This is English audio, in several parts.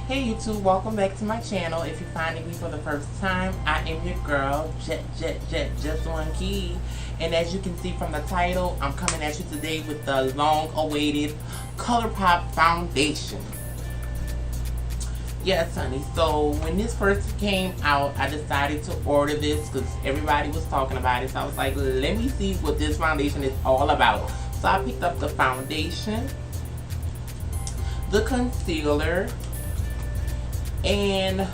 Hey YouTube, welcome back to my channel. If you're finding me for the first time, I am your girl, just one key. And as you can see from the title, I'm coming at you today with the long-awaited ColourPop foundation. Yes, honey. So when this first came out, I decided to order this because everybody was talking about it. So I was like, let me see what this foundation is all about. So I picked up the foundation, the concealer, and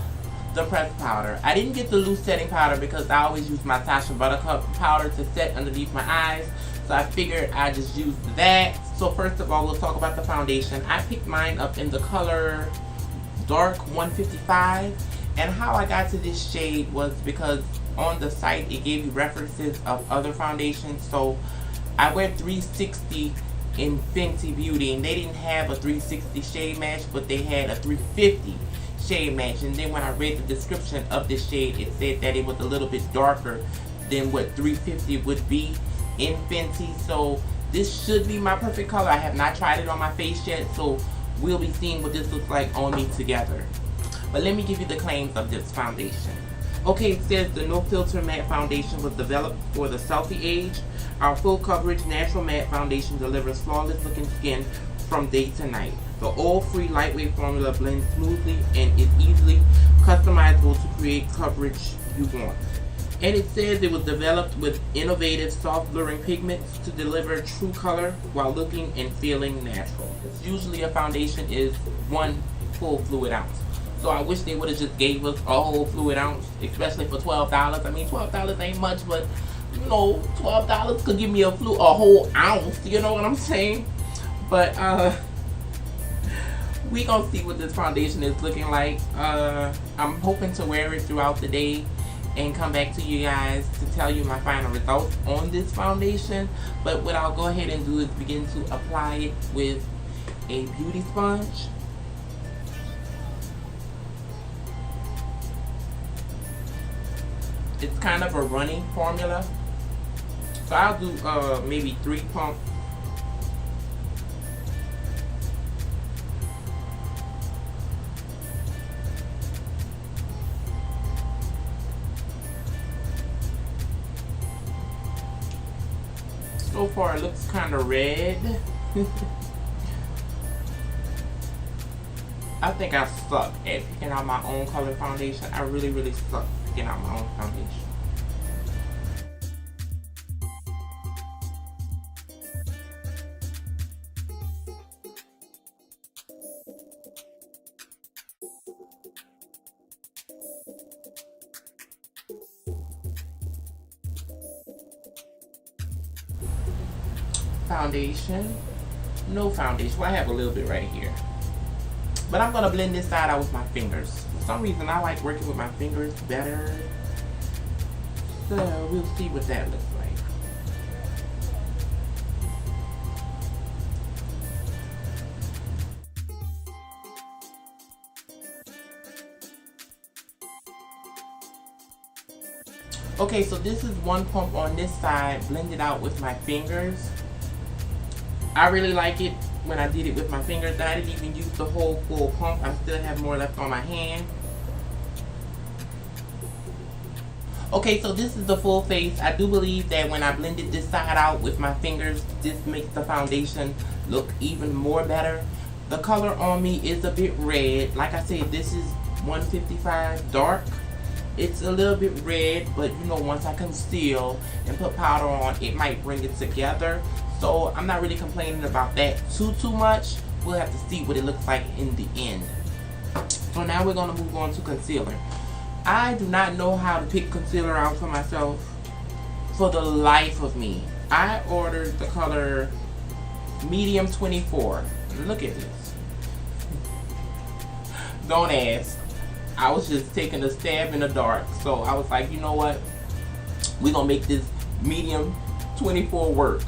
the pressed powder. I didn't get the loose setting powder because I always use my Sascha buttercup powder to set underneath my eyes. So I figured I just use that. So first of all, we'll talk about the foundation. I picked mine up in the color dark 155. And how I got to this shade was because on the site it gave you references of other foundations. So I wear 360 in Fenty Beauty, and they didn't have a 360 shade match, but they had a 350 shade match. And then when I read the description of this shade, it said that it was a little bit darker than what 350 would be in Fenty. So this should be my perfect color. I have not tried it on my face yet, so we'll be seeing what this looks like on me together. But let me give you the claims of this foundation. Okay, it says the No Filter Matte Foundation was developed for the selfie age. Our full coverage natural matte foundation delivers flawless looking skin from day to night. The oil-free lightweight formula blends smoothly and is easily customizable to create coverage you want. And it says it was developed with innovative soft blurring pigments to deliver true color while looking and feeling natural. Usually a foundation is one full fluid ounce. So I wish they would have just gave us a whole fluid ounce, especially for $12. I mean, $12 ain't much, but you know, $12 could give me a whole ounce, you know what I'm saying? But we gonna see what this foundation is looking like. I'm hoping to wear it throughout the day and come back to you guys to tell you my final results on this foundation. But what I'll go ahead and do is begin to apply it with a beauty sponge. It's kind of a runny formula, so I'll do maybe 3 pumps. So far it looks kind of red. I think I suck at picking out my own color foundation. I really suck picking out my own foundation. Foundation, no foundation. Well, I have a little bit right here, but I'm gonna blend this side out with my fingers. For some reason I like working with my fingers better, so we'll see what that looks like. Okay, so this is 1 pump on this side, blended out with my fingers. I really like it when I did it with my fingers. I didn't even use the whole full pump. I still have more left on my hand. Okay, so this is the full face. I do believe that when I blended this side out with my fingers, this makes the foundation look even more better. The color on me is a bit red. Like I said, this is 155 dark. It's a little bit red, but you know, once I conceal and put powder on, it might bring it together. So I'm not really complaining about that too much. We'll have to see what it looks like in the end. So now we're gonna move on to concealer. I do not know how to pick concealer out for myself for the life of me. I ordered the color medium 24. Look at this. Don't ask. I was just taking a stab in the dark. So I was like, you know what? We're gonna make this medium 24 work.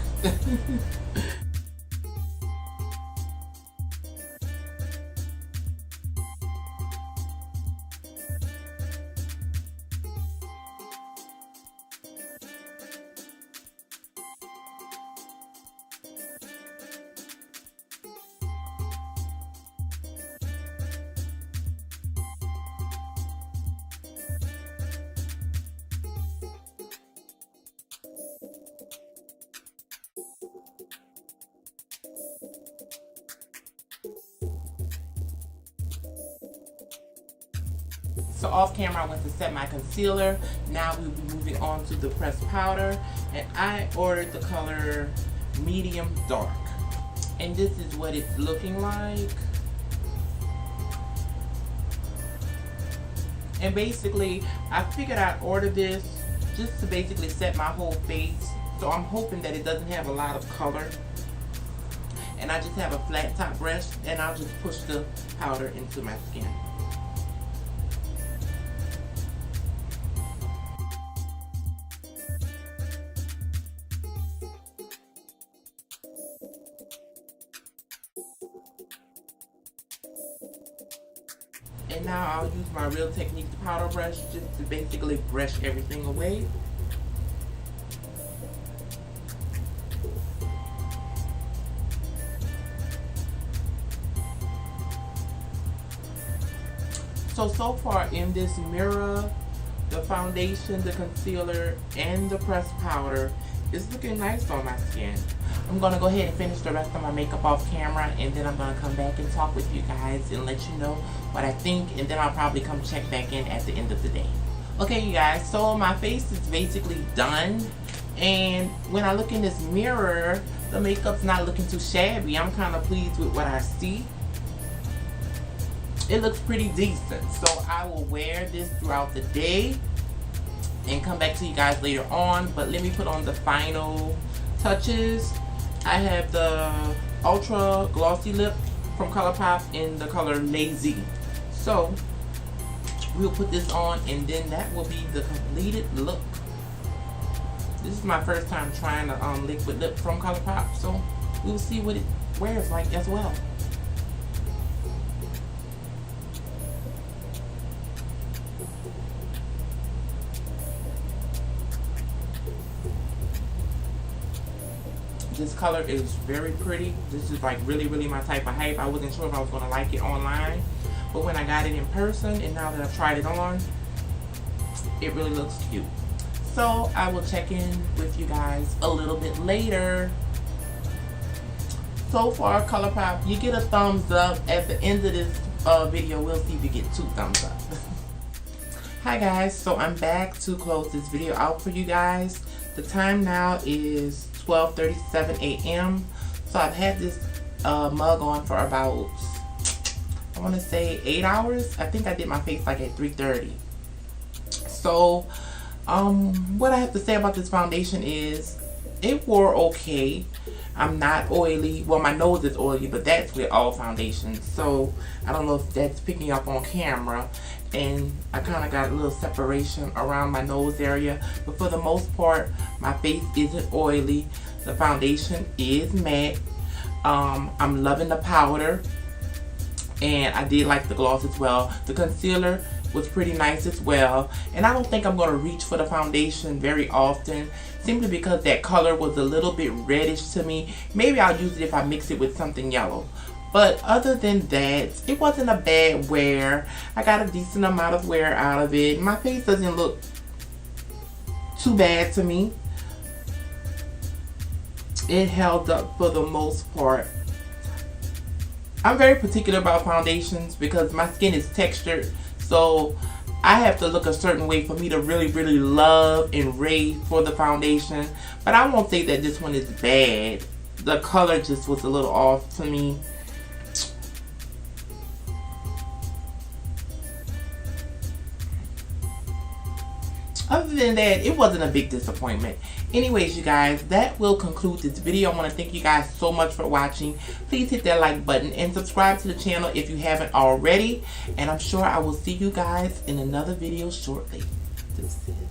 So off camera I went to set my concealer. Now we'll be moving on to the pressed powder, and I ordered the color medium dark, and this is what it's looking like. And basically I figured I'd order this just to basically set my whole face, so I'm hoping that it doesn't have a lot of color, and I just have a flat top brush and I'll just push the powder into my skin. And now I'll use my Real Techniques powder brush just to basically brush everything away. So far in this mirror, the foundation, the concealer, and the pressed powder is looking nice on my skin. I'm going to go ahead and finish the rest of my makeup off camera, and then I'm going to come back and talk with you guys and let you know what I think, and then I'll probably come check back in at the end of the day. Okay, you guys, so my face is basically done, and when I look in this mirror, the makeup's not looking too shabby. I'm kind of pleased with what I see. It looks pretty decent, so I will wear this throughout the day and come back to you guys later on. But let me put on the final touches. I have the Ultra Glossy Lip from ColourPop in the color Lazy. So we'll put this on, and then that will be the completed look. This is my first time trying the liquid lip from ColourPop, so we'll see what it wears like as well. This color is very pretty. This is like really my type of hype. I wasn't sure if I was going to like it online, but when I got it in person and now that I've tried it on, it really looks cute. So I will check in with you guys a little bit later. So far, ColourPop, you get a thumbs up. At the end of this video, we'll see if you get 2 thumbs up. Hi guys, so I'm back to close this video out for you guys. The time now is 12:37 a.m. So I've had this mug on for about, I want to say 8 hours. I think I did my face like at 3:30. So what I have to say about this foundation is it wore okay. I'm not oily. Well, my nose is oily, but that's with all foundations. So I don't know if that's picking up on camera. And I kind of got a little separation around my nose area. But for the most part, my face isn't oily. The foundation is matte. I'm loving the powder. And I did like the gloss as well. The concealer was pretty nice as well. And I don't think I'm going to reach for the foundation very often, simply because that color was a little bit reddish to me. Maybe I'll use it if I mix it with something yellow. But other than that, it wasn't a bad wear. I got a decent amount of wear out of it. My face doesn't look too bad to me. It held up for the most part. I'm very particular about foundations because my skin is textured. So I have to look a certain way for me to really love and rave for the foundation. But I won't say that this one is bad. The color just was a little off to me. Other than that, it wasn't a big disappointment. Anyways, you guys, that will conclude this video. I want to thank you guys so much for watching. Please hit that like button and subscribe to the channel if you haven't already. And I'm sure I will see you guys in another video shortly. This is